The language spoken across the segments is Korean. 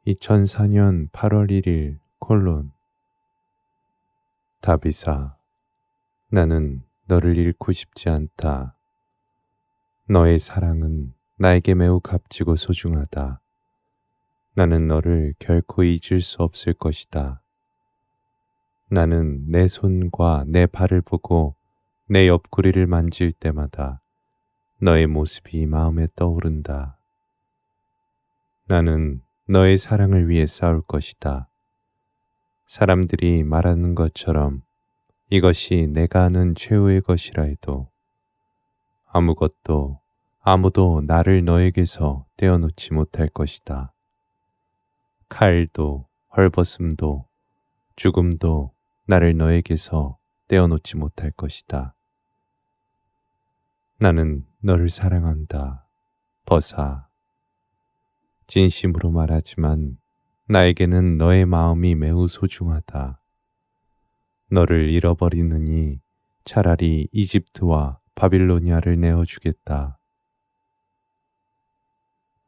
2004년 8월 1일 콜론. 다비사, 나는 너를 잃고 싶지 않다. 너의 사랑은 나에게 매우 값지고 소중하다. 나는 너를 결코 잊을 수 없을 것이다. 나는 내 손과 내 발을 보고 내 옆구리를 만질 때마다 너의 모습이 마음에 떠오른다. 나는 너의 사랑을 위해 싸울 것이다. 사람들이 말하는 것처럼 이것이 내가 아는 최후의 것이라 해도 아무도 나를 너에게서 떼어놓지 못할 것이다. 칼도 헐벗음도 죽음도 나를 너에게서 떼어놓지 못할 것이다. 나는 너를 사랑한다. 버사. 진심으로 말하지만 나에게는 너의 마음이 매우 소중하다. 너를 잃어버리느니 차라리 이집트와 바빌로니아를 내어주겠다.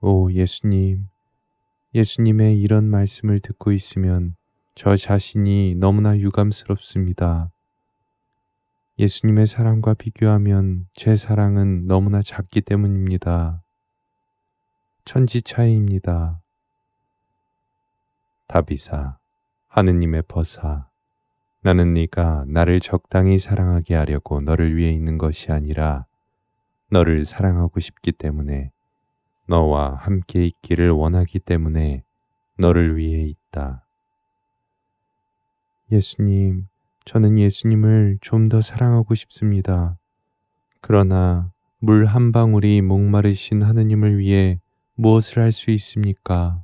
오 예수님, 예수님의 이런 말씀을 듣고 있으면 저 자신이 너무나 유감스럽습니다. 예수님의 사랑과 비교하면 제 사랑은 너무나 작기 때문입니다. 천지 차이입니다. 다비사, 하느님의 버사, 나는 네가 나를 적당히 사랑하게 하려고 너를 위해 있는 것이 아니라 너를 사랑하고 싶기 때문에 너와 함께 있기를 원하기 때문에 너를 위해 있다. 예수님, 저는 예수님을 좀 더 사랑하고 싶습니다. 그러나 물 한 방울이 목마르신 하느님을 위해 무엇을 할 수 있습니까?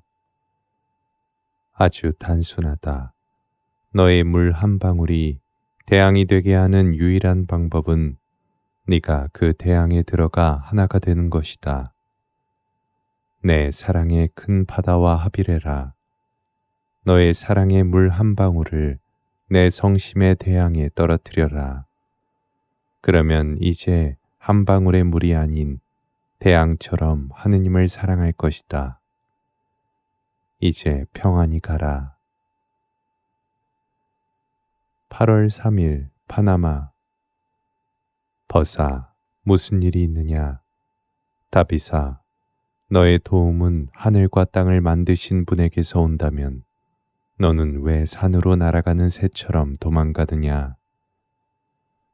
아주 단순하다. 너의 물 한 방울이 태양이 되게 하는 유일한 방법은 네가 그 태양에 들어가 하나가 되는 것이다. 내 사랑의 큰 바다와 합일해라. 너의 사랑의 물 한 방울을 내 성심의 태양에 떨어뜨려라. 그러면 이제 한 방울의 물이 아닌 태양처럼 하느님을 사랑할 것이다. 이제 평안히 가라. 8월 3일 파나마. 버사, 무슨 일이 있느냐? 다비사, 너의 도움은 하늘과 땅을 만드신 분에게서 온다면 너는 왜 산으로 날아가는 새처럼 도망가느냐?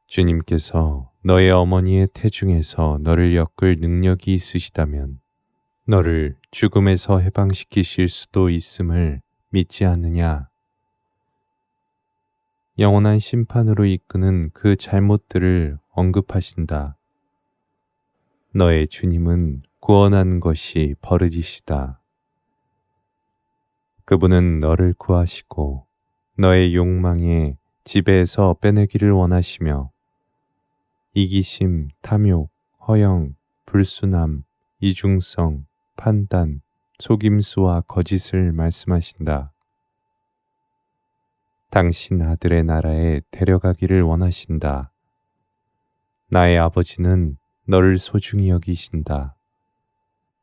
주님께서 너의 어머니의 태중에서 너를 엮을 능력이 있으시다면 너를 죽음에서 해방시키실 수도 있음을 믿지 않느냐? 영원한 심판으로 이끄는 그 잘못들을 언급하신다. 너의 주님은 구원한 것이 버릇이시다. 그분은 너를 구하시고 너의 욕망에 지배해서 빼내기를 원하시며 이기심, 탐욕, 허영, 불순함, 이중성, 판단, 속임수와 거짓을 말씀하신다. 당신 아들의 나라에 데려가기를 원하신다. 나의 아버지는 너를 소중히 여기신다.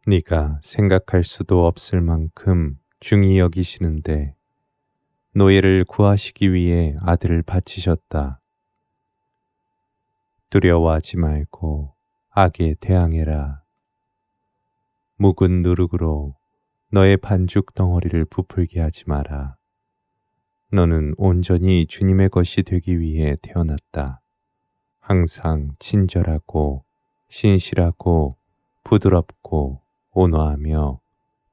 네가 생각할 수도 없을 만큼 중히 여기시는데 노예를 구하시기 위해 아들을 바치셨다. 두려워하지 말고 악에 대항해라. 묵은 누룩으로 너의 반죽 덩어리를 부풀게 하지 마라. 너는 온전히 주님의 것이 되기 위해 태어났다. 항상 친절하고 신실하고 부드럽고 온화하며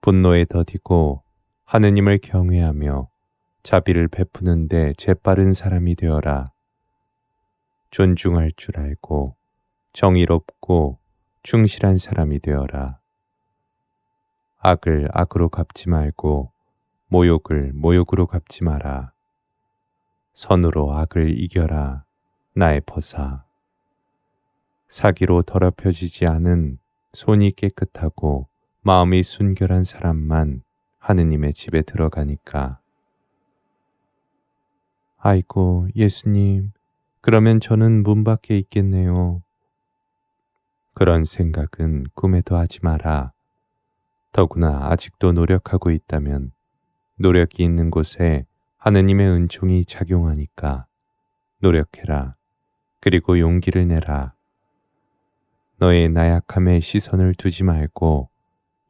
분노에 더디고 하느님을 경외하며 자비를 베푸는데 재빠른 사람이 되어라. 존중할 줄 알고 정의롭고 충실한 사람이 되어라. 악을 악으로 갚지 말고 모욕을 모욕으로 갚지 마라. 선으로 악을 이겨라. 나의 버사. 사기로 더럽혀지지 않은 손이 깨끗하고 마음이 순결한 사람만 하느님의 집에 들어가니까. 아이고, 예수님, 그러면 저는 문 밖에 있겠네요. 그런 생각은 꿈에도 하지 마라. 더구나 아직도 노력하고 있다면 노력이 있는 곳에 하느님의 은총이 작용하니까 노력해라. 그리고 용기를 내라. 너의 나약함에 시선을 두지 말고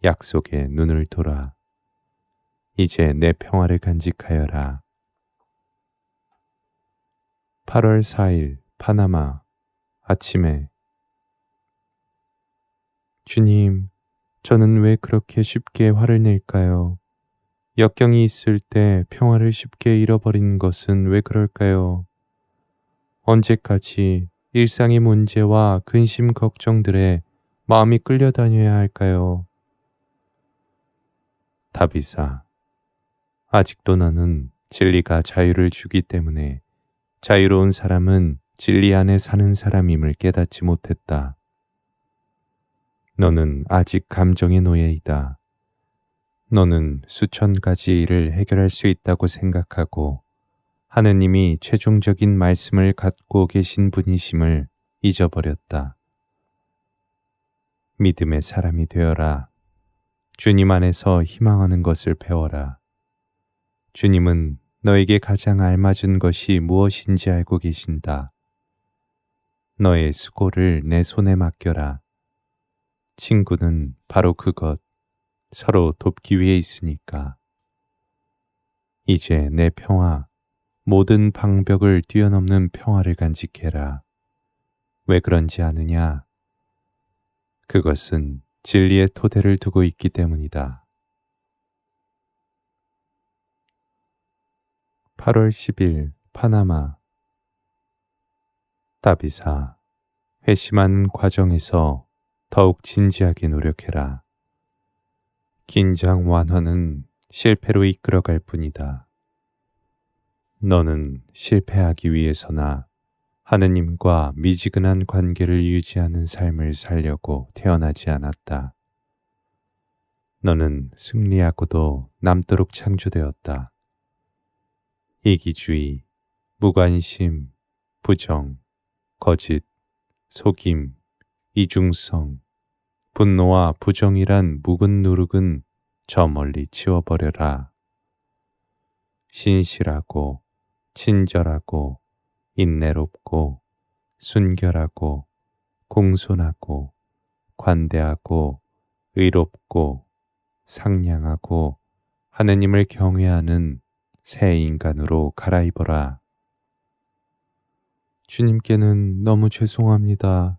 약속에 눈을 돌아. 이제 내 평화를 간직하여라. 8월 4일 파나마 아침에 주님, 저는 왜 그렇게 쉽게 화를 낼까요? 역경이 있을 때 평화를 쉽게 잃어버리는 것은 왜 그럴까요? 언제까지 일상의 문제와 근심 걱정들에 마음이 끌려다녀야 할까요? 다비사, 아직도 너는 진리가 자유를 주기 때문에 자유로운 사람은 진리 안에 사는 사람임을 깨닫지 못했다. 너는 아직 감정의 노예이다. 너는 수천 가지 일을 해결할 수 있다고 생각하고 하느님이 최종적인 말씀을 갖고 계신 분이심을 잊어버렸다. 믿음의 사람이 되어라. 주님 안에서 희망하는 것을 배워라. 주님은 너에게 가장 알맞은 것이 무엇인지 알고 계신다. 너의 수고를 내 손에 맡겨라. 친구는 바로 그것, 서로 돕기 위해 있으니까. 이제 내 평화, 모든 방벽을 뛰어넘는 평화를 간직해라. 왜 그런지 아느냐? 그것은 진리의 토대를 두고 있기 때문이다. 8월 10일 파나마 다비사, 회심한 과정에서 더욱 진지하게 노력해라. 긴장 완화는 실패로 이끌어갈 뿐이다. 너는 실패하기 위해서나 하느님과 미지근한 관계를 유지하는 삶을 살려고 태어나지 않았다. 너는 승리하고도 남도록 창조되었다. 이기주의, 무관심, 부정, 거짓, 속임, 이중성, 분노와 부정이란 묵은 누룩은 저 멀리 치워버려라. 신실하고 친절하고 인내롭고 순결하고 공손하고 관대하고 의롭고 상냥하고 하느님을 경외하는 새 인간으로 갈아입어라. 주님께는 너무 죄송합니다.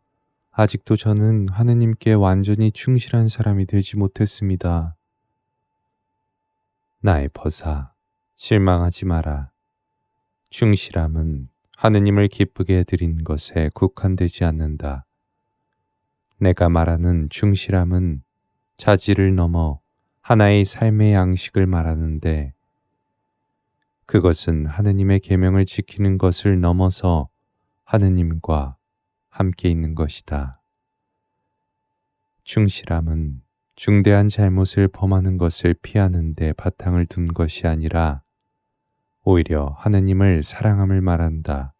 아직도 저는 하느님께 완전히 충실한 사람이 되지 못했습니다. 나의 벗아, 실망하지 마라. 충실함은 하느님을 기쁘게 해드린 것에 국한되지 않는다. 내가 말하는 충실함은 자질을 넘어 하나의 삶의 양식을 말하는데 그것은 하느님의 계명을 지키는 것을 넘어서 하느님과 함께 있는 것이다. 충실함은 중대한 잘못을 범하는 것을 피하는 데 바탕을 둔 것이 아니라 오히려 하느님을 사랑함을 말한다.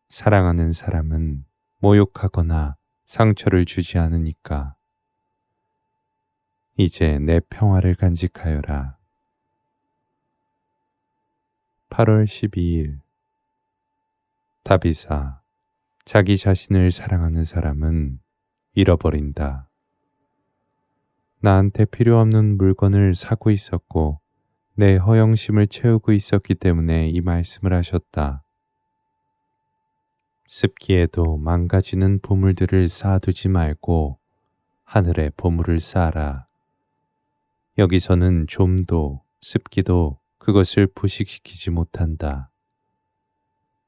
사랑하는 사람은 모욕하거나 상처를 주지 않으니까. 이제 내 평화를 간직하여라. 8월 12일 다비사, 자기 자신을 사랑하는 사람은 잃어버린다. 나한테 필요 없는 물건을 사고 있었고 내 허영심을 채우고 있었기 때문에 이 말씀을 하셨다. 습기에도 망가지는 보물들을 쌓아두지 말고 하늘에 보물을 쌓아라. 여기서는 좀도 습기도 그것을 부식시키지 못한다.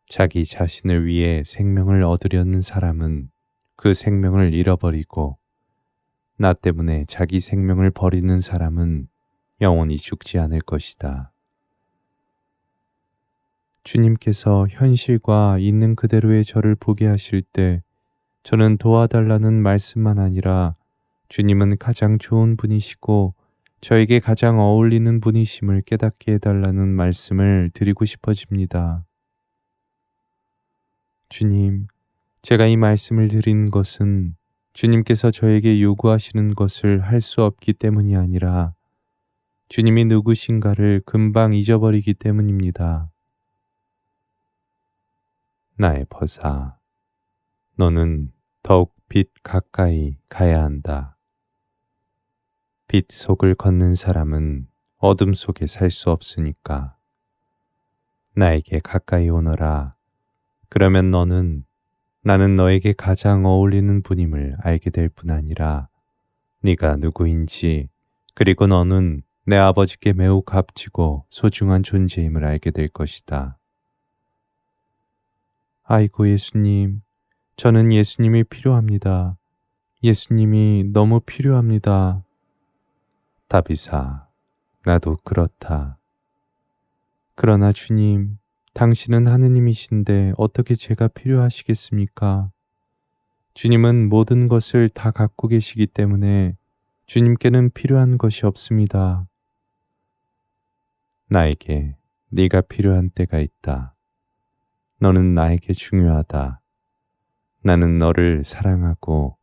자기 자신을 위해 생명을 얻으려는 사람은 그 생명을 잃어버리고 나 때문에 자기 생명을 버리는 사람은 영원히 죽지 않을 것이다. 주님께서 현실과 있는 그대로의 저를 보게 하실 때 저는 도와달라는 말씀만 아니라 주님은 가장 좋은 분이시고 저에게 가장 어울리는 분이심을 깨닫게 해달라는 말씀을 드리고 싶어집니다. 주님, 제가 이 말씀을 드리는 것은 주님께서 저에게 요구하시는 것을 할 수 없기 때문이 아니라 주님이 누구신가를 금방 잊어버리기 때문입니다. 나의 벗아, 너는 더욱 빛 가까이 가야 한다. 빛 속을 걷는 사람은 어둠 속에 살 수 없으니까. 나에게 가까이 오너라. 그러면 나는 너에게 가장 어울리는 분임을 알게 될 뿐 아니라 네가 누구인지, 그리고 너는 내 아버지께 매우 값지고 소중한 존재임을 알게 될 것이다. 아이고 예수님, 저는 예수님이 필요합니다. 예수님이 너무 필요합니다. 다비사, 나도 그렇다. 그러나 주님, 당신은 하느님이신데 어떻게 제가 필요하시겠습니까? 주님은 모든 것을 다 갖고 계시기 때문에 주님께는 필요한 것이 없습니다. 나에게 네가 필요한 때가 있다. 너는 나에게 중요하다. 나는 너를 사랑하고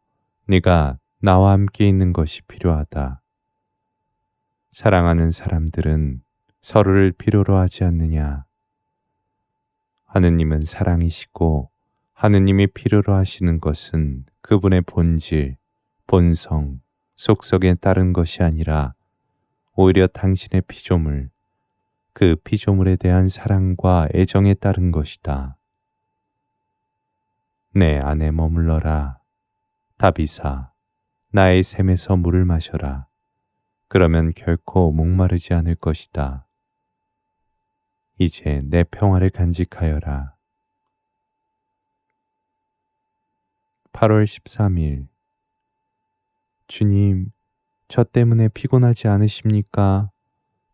네가 나와 함께 있는 것이 필요하다. 사랑하는 사람들은 서로를 필요로 하지 않느냐. 하느님은 사랑이시고 하느님이 필요로 하시는 것은 그분의 본질, 본성, 속성에 따른 것이 아니라 오히려 당신의 피조물, 그 피조물에 대한 사랑과 애정에 따른 것이다. 내 안에 머물러라. 다비사, 나의 샘에서 물을 마셔라. 그러면 결코 목마르지 않을 것이다. 이제 내 평화를 간직하여라. 8월 13일. 주님, 저 때문에 피곤하지 않으십니까?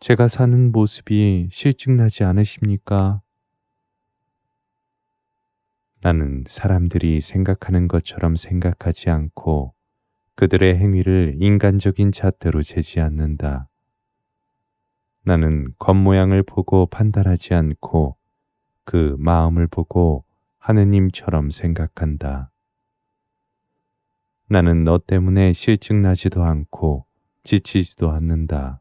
제가 사는 모습이 실증나지 않으십니까? 나는 사람들이 생각하는 것처럼 생각하지 않고 그들의 행위를 인간적인 잣대로 재지 않는다. 나는 겉모양을 보고 판단하지 않고 그 마음을 보고 하느님처럼 생각한다. 나는 너 때문에 실증나지도 않고 지치지도 않는다.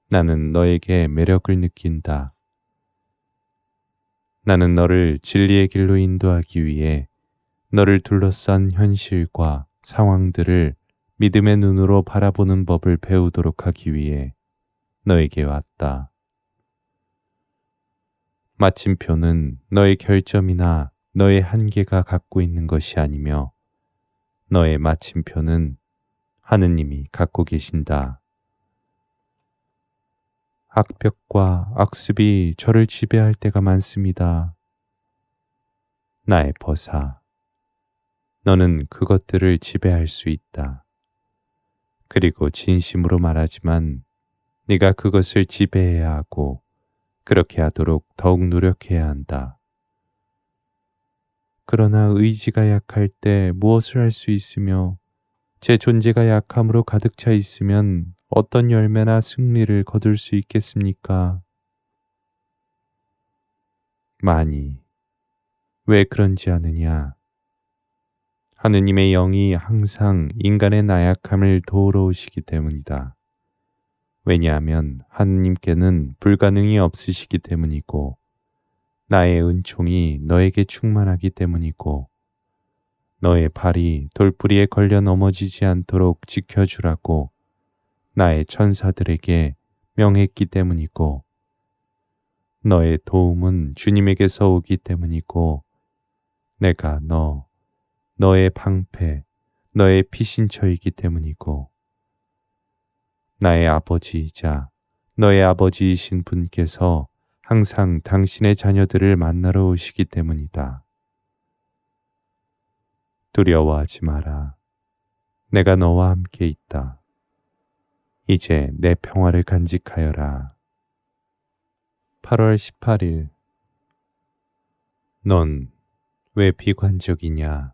나는 너에게 매력을 느낀다. 나는 너를 진리의 길로 인도하기 위해 너를 둘러싼 현실과 상황들을 믿음의 눈으로 바라보는 법을 배우도록 하기 위해 너에게 왔다. 마침표는 너의 결점이나 너의 한계가 갖고 있는 것이 아니며 너의 마침표는 하느님이 갖고 계신다. 악벽과 악습이 저를 지배할 때가 많습니다. 나의 벗아, 너는 그것들을 지배할 수 있다. 그리고 진심으로 말하지만 네가 그것을 지배해야 하고 그렇게 하도록 더욱 노력해야 한다. 그러나 의지가 약할 때 무엇을 할 수 있으며 제 존재가 약함으로 가득 차 있으면 어떤 열매나 승리를 거둘 수 있겠습니까? 많이. 왜 그런지 아느냐? 하느님의 영이 항상 인간의 나약함을 도우러 오시기 때문이다. 왜냐하면 하느님께는 불가능이 없으시기 때문이고 나의 은총이 너에게 충만하기 때문이고 너의 발이 돌부리에 걸려 넘어지지 않도록 지켜주라고 나의 천사들에게 명했기 때문이고 너의 도움은 주님에게서 오기 때문이고 내가 너의 방패, 너의 피신처이기 때문이고 나의 아버지이자 너의 아버지이신 분께서 항상 당신의 자녀들을 만나러 오시기 때문이다. 두려워하지 마라. 내가 너와 함께 있다. 이제 내 평화를 간직하여라. 8월 18일. 넌 왜 비관적이냐?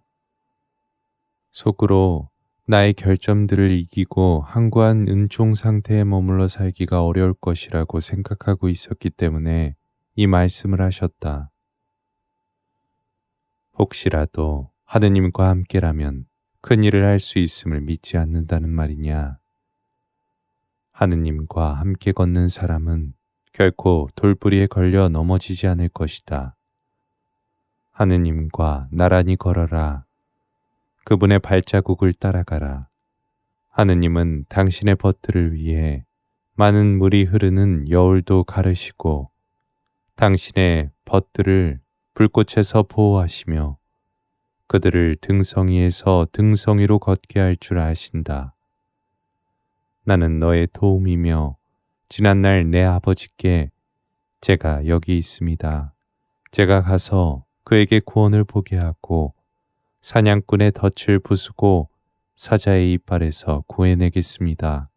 속으로 나의 결점들을 이기고 항구한 은총 상태에 머물러 살기가 어려울 것이라고 생각하고 있었기 때문에 이 말씀을 하셨다. 혹시라도 하느님과 함께라면 큰 일을 할 수 있음을 믿지 않는다는 말이냐? 하느님과 함께 걷는 사람은 결코 돌부리에 걸려 넘어지지 않을 것이다. 하느님과 나란히 걸어라. 그분의 발자국을 따라가라. 하느님은 당신의 벗들을 위해 많은 물이 흐르는 여울도 가르시고 당신의 벗들을 불꽃에서 보호하시며 그들을 등성이에서 등성이로 걷게 할 줄 아신다. 나는 너의 도움이며 지난날 내 아버지께 제가 여기 있습니다. 제가 가서 그에게 구원을 보게 하고 사냥꾼의 덫을 부수고 사자의 이빨에서 구해내겠습니다.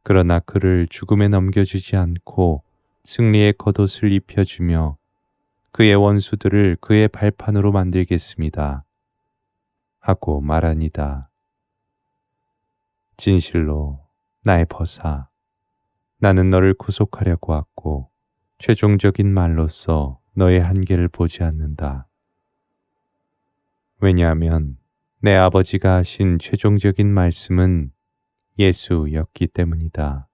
그러나 그를 죽음에 넘겨주지 않고 승리의 겉옷을 입혀주며 그의 원수들을 그의 발판으로 만들겠습니다. 하고 말하니다. 진실로 나의 벗아, 나는 너를 구속하려고 왔고 최종적인 말로써 너의 한계를 보지 않는다. 왜냐하면 내 아버지가 하신 최종적인 말씀은 예수였기 때문이다.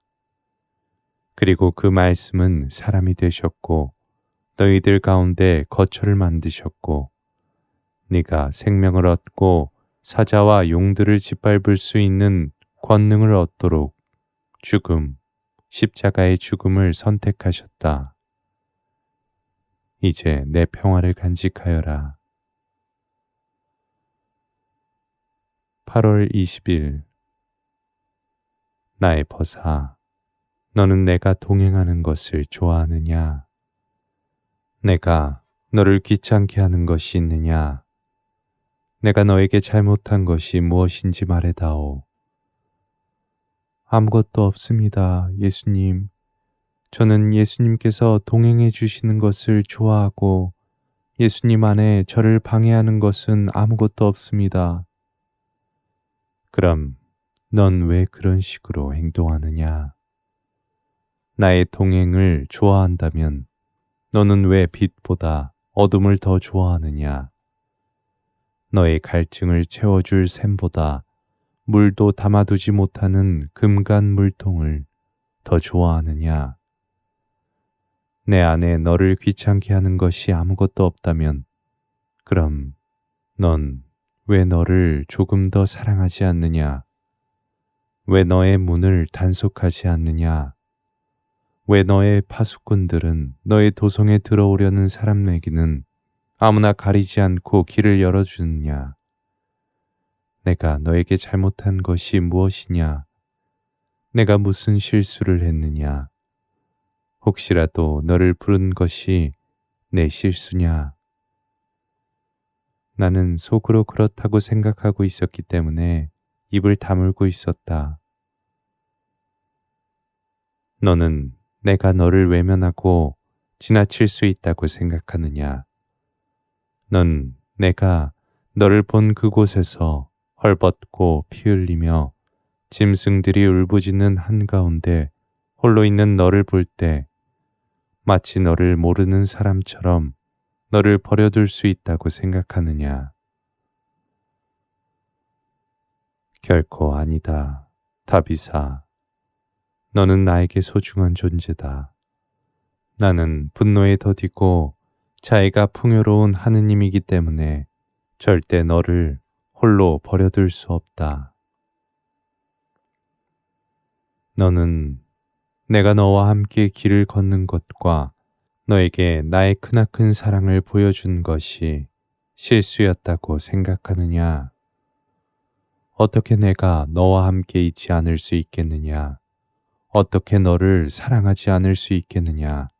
그리고 그 말씀은 사람이 되셨고 너희들 가운데 거처를 만드셨고 네가 생명을 얻고 사자와 용들을 짓밟을 수 있는 권능을 얻도록 죽음, 십자가의 죽음을 선택하셨다. 이제 내 평화를 간직하여라. 8월 20일 나의 벗아, 너는 내가 동행하는 것을 좋아하느냐? 내가 너를 귀찮게 하는 것이 있느냐? 내가 너에게 잘못한 것이 무엇인지 말해다오. 아무것도 없습니다, 예수님. 저는 예수님께서 동행해 주시는 것을 좋아하고 예수님 안에 저를 방해하는 것은 아무것도 없습니다. 그럼 넌 왜 그런 식으로 행동하느냐? 나의 동행을 좋아한다면 너는 왜 빛보다 어둠을 더 좋아하느냐? 너의 갈증을 채워줄 샘보다 물도 담아두지 못하는 금간 물통을 더 좋아하느냐? 내 안에 너를 귀찮게 하는 것이 아무것도 없다면 그럼 넌 왜 너를 조금 더 사랑하지 않느냐? 왜 너의 문을 단속하지 않느냐? 왜 너의 파수꾼들은 너의 도성에 들어오려는 사람에게는 아무나 가리지 않고 길을 열어주느냐? 내가 너에게 잘못한 것이 무엇이냐? 내가 무슨 실수를 했느냐? 혹시라도 너를 부른 것이 내 실수냐? 나는 속으로 그렇다고 생각하고 있었기 때문에 입을 다물고 있었다. 너는 내가 너를 외면하고 지나칠 수 있다고 생각하느냐? 넌 내가 너를 본 그곳에서 헐벗고 피 흘리며 짐승들이 울부짖는 한가운데 홀로 있는 너를 볼 때 마치 너를 모르는 사람처럼 너를 버려둘 수 있다고 생각하느냐? 결코 아니다. 다비사, 너는 나에게 소중한 존재다. 나는 분노에 더디고 자애가 풍요로운 하느님이기 때문에 절대 너를 홀로 버려둘 수 없다. 너는 내가 너와 함께 길을 걷는 것과 너에게 나의 크나큰 사랑을 보여준 것이 실수였다고 생각하느냐? 어떻게 내가 너와 함께 있지 않을 수 있겠느냐? 어떻게 너를 사랑하지 않을 수 있겠느냐?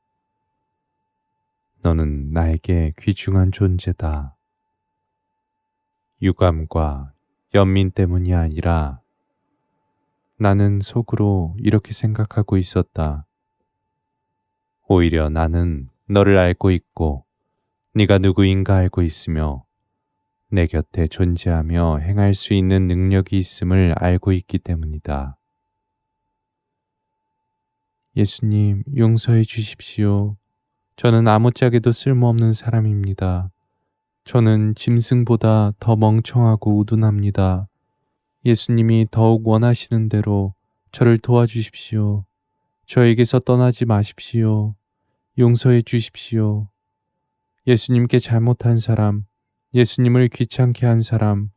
너는 나에게 귀중한 존재다. 유감과 연민 때문이 아니라 나는 속으로 이렇게 생각하고 있었다. 오히려 나는 너를 알고 있고 네가 누구인가 알고 있으며 내 곁에 존재하며 행할 수 있는 능력이 있음을 알고 있기 때문이다. 예수님, 용서해 주십시오. 저는 아무짝에도 쓸모없는 사람입니다. 저는 짐승보다 더 멍청하고 우둔합니다. 예수님이 더욱 원하시는 대로 저를 도와주십시오. 저에게서 떠나지 마십시오. 용서해 주십시오. 예수님께 잘못한 사람, 예수님을 귀찮게 한 사람,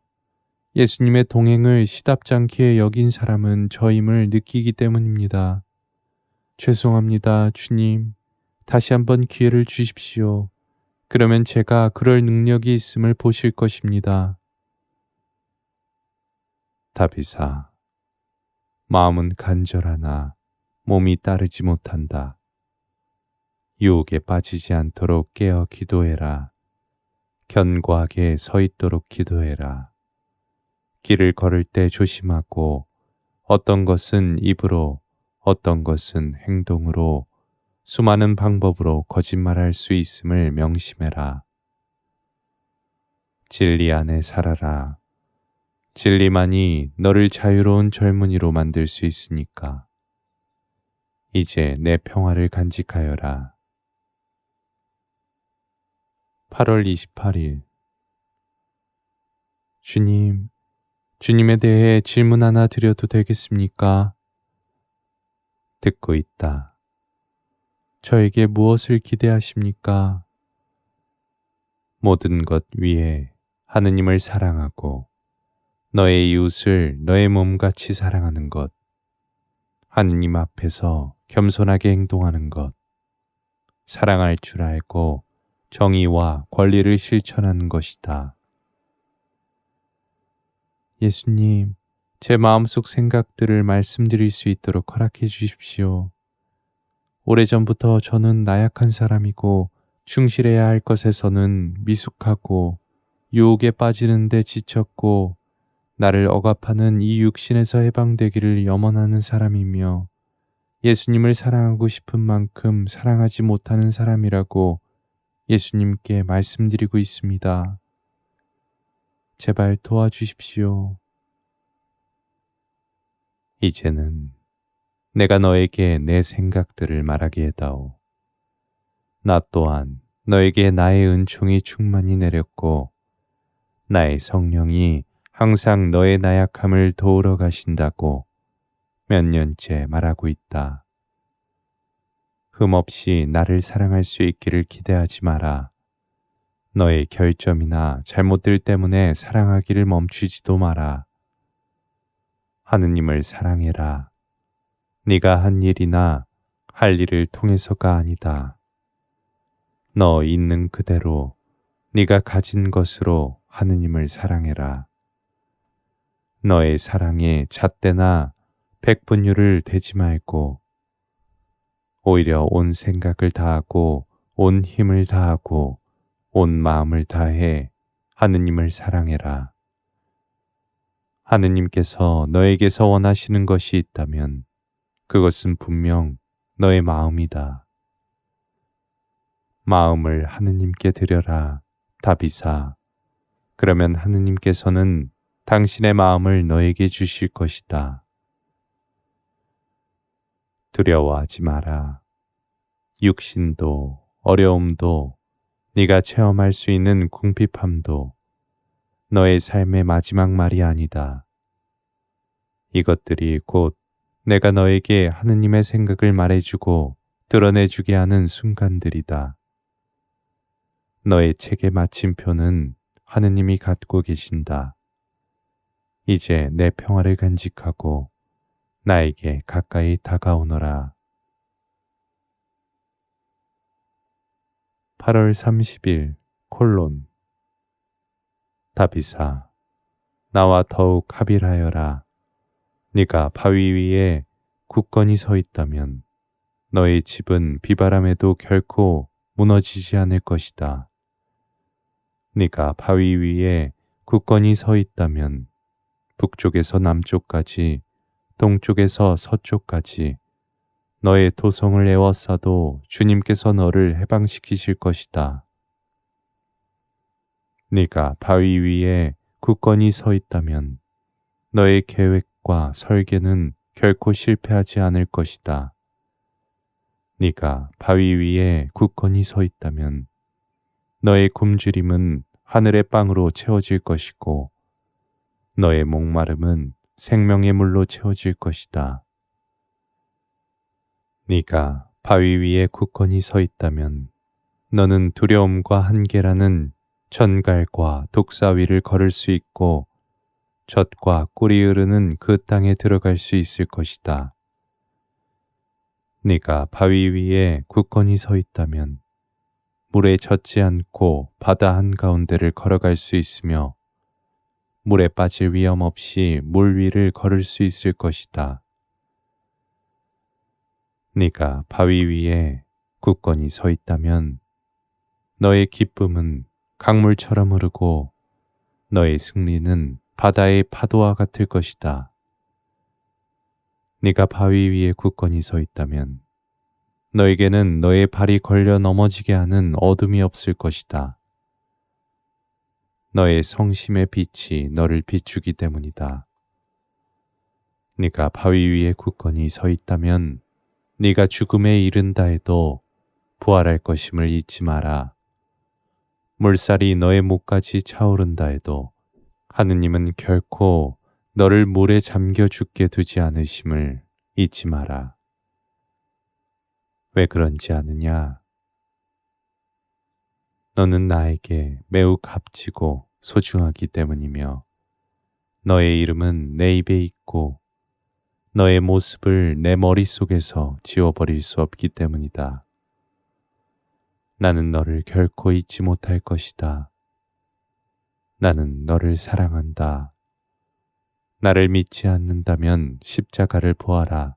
예수님의 동행을 시답지 않게 여긴 사람은 저임을 느끼기 때문입니다. 죄송합니다, 주님. 다시 한번 기회를 주십시오. 그러면 제가 그럴 능력이 있음을 보실 것입니다. 다비사, 마음은 간절하나 몸이 따르지 못한다. 유혹에 빠지지 않도록 깨어 기도해라. 견고하게 서 있도록 기도해라. 길을 걸을 때 조심하고 어떤 것은 입으로, 어떤 것은 행동으로, 수많은 방법으로 거짓말할 수 있음을 명심해라. 진리 안에 살아라. 진리만이 너를 자유로운 젊은이로 만들 수 있으니까. 이제 내 평화를 간직하여라. 8월 28일. 주님, 주님에 대해 질문 하나 드려도 되겠습니까? 듣고 있다. 저에게 무엇을 기대하십니까? 모든 것 위에 하느님을 사랑하고 너의 이웃을 너의 몸같이 사랑하는 것, 하느님 앞에서 겸손하게 행동하는 것, 사랑할 줄 알고 정의와 권리를 실천하는 것이다. 예수님, 제 마음속 생각들을 말씀드릴 수 있도록 허락해 주십시오. 오래전부터 저는 나약한 사람이고 충실해야 할 것에서는 미숙하고 유혹에 빠지는데 지쳤고 나를 억압하는 이 육신에서 해방되기를 염원하는 사람이며 예수님을 사랑하고 싶은 만큼 사랑하지 못하는 사람이라고 예수님께 말씀드리고 있습니다. 제발 도와주십시오. 이제는 내가 너에게 내 생각들을 말하게 해다오. 나 또한 너에게 나의 은총이 충만히 내렸고 나의 성령이 항상 너의 나약함을 도우러 가신다고 몇 년째 말하고 있다. 흠없이 나를 사랑할 수 있기를 기대하지 마라. 너의 결점이나 잘못들 때문에 사랑하기를 멈추지도 마라. 하느님을 사랑해라. 네가 한 일이나 할 일을 통해서가 아니다. 너 있는 그대로 네가 가진 것으로 하느님을 사랑해라. 너의 사랑에 잣대나 백분율을 대지 말고 오히려 온 생각을 다하고 온 힘을 다하고 온 마음을 다해 하느님을 사랑해라. 하느님께서 너에게서 원하시는 것이 있다면 그것은 분명 너의 마음이다. 마음을 하느님께 드려라, 다비사. 그러면 하느님께서는 당신의 마음을 너에게 주실 것이다. 두려워하지 마라. 육신도 어려움도 네가 체험할 수 있는 궁핍함도 너의 삶의 마지막 말이 아니다. 이것들이 곧 내가 너에게 하느님의 생각을 말해주고 드러내주게 하는 순간들이다. 너의 책의 마침표는 하느님이 갖고 계신다. 이제 내 평화를 간직하고 나에게 가까이 다가오너라. 8월 30일 콜론. 다비사, 나와 더욱 합일하여라. 네가 바위 위에 굳건히 서 있다면 너의 집은 비바람에도 결코 무너지지 않을 것이다. 네가 바위 위에 굳건히 서 있다면 북쪽에서 남쪽까지, 동쪽에서 서쪽까지 너의 도성을 에워싸도 주님께서 너를 해방시키실 것이다. 네가 바위 위에 굳건히 서 있다면 너의 계획과 설계는 결코 실패하지 않을 것이다. 네가 바위 위에 굳건히 서 있다면 너의 굶주림은 하늘의 빵으로 채워질 것이고 너의 목마름은 생명의 물로 채워질 것이다. 네가 바위 위에 굳건히 서 있다면 너는 두려움과 한계라는 전갈과 독사위를 걸을 수 있고 젖과 꿀이 흐르는 그 땅에 들어갈 수 있을 것이다. 네가 바위 위에 굳건히 서 있다면 물에 젖지 않고 바다 한가운데를 걸어갈 수 있으며 물에 빠질 위험 없이 물 위를 걸을 수 있을 것이다. 네가 바위 위에 굳건히 서 있다면 너의 기쁨은 강물처럼 흐르고 너의 승리는 바다의 파도와 같을 것이다. 네가 바위 위에 굳건히 서 있다면 너에게는 너의 발이 걸려 넘어지게 하는 어둠이 없을 것이다. 너의 성심의 빛이 너를 비추기 때문이다. 네가 바위 위에 굳건히 서 있다면 네가 죽음에 이른다 해도 부활할 것임을 잊지 마라. 물살이 너의 목까지 차오른다 해도 하느님은 결코 너를 물에 잠겨 죽게 두지 않으심을 잊지 마라. 왜 그런지 아느냐? 너는 나에게 매우 값지고 소중하기 때문이며 너의 이름은 내 입에 있고 너의 모습을 내 머릿속에서 지워버릴 수 없기 때문이다. 나는 너를 결코 잊지 못할 것이다. 나는 너를 사랑한다. 나를 믿지 않는다면 십자가를 보아라.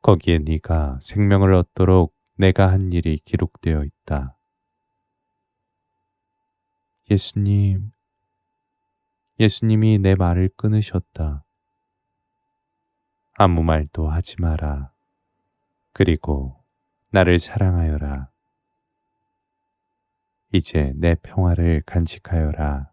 거기에 네가 생명을 얻도록 내가 한 일이 기록되어 있다. 예수님, 예수님이 내 말을 끊으셨다. 아무 말도 하지 마라. 그리고 나를 사랑하여라. 이제 내 평화를 간직하여라.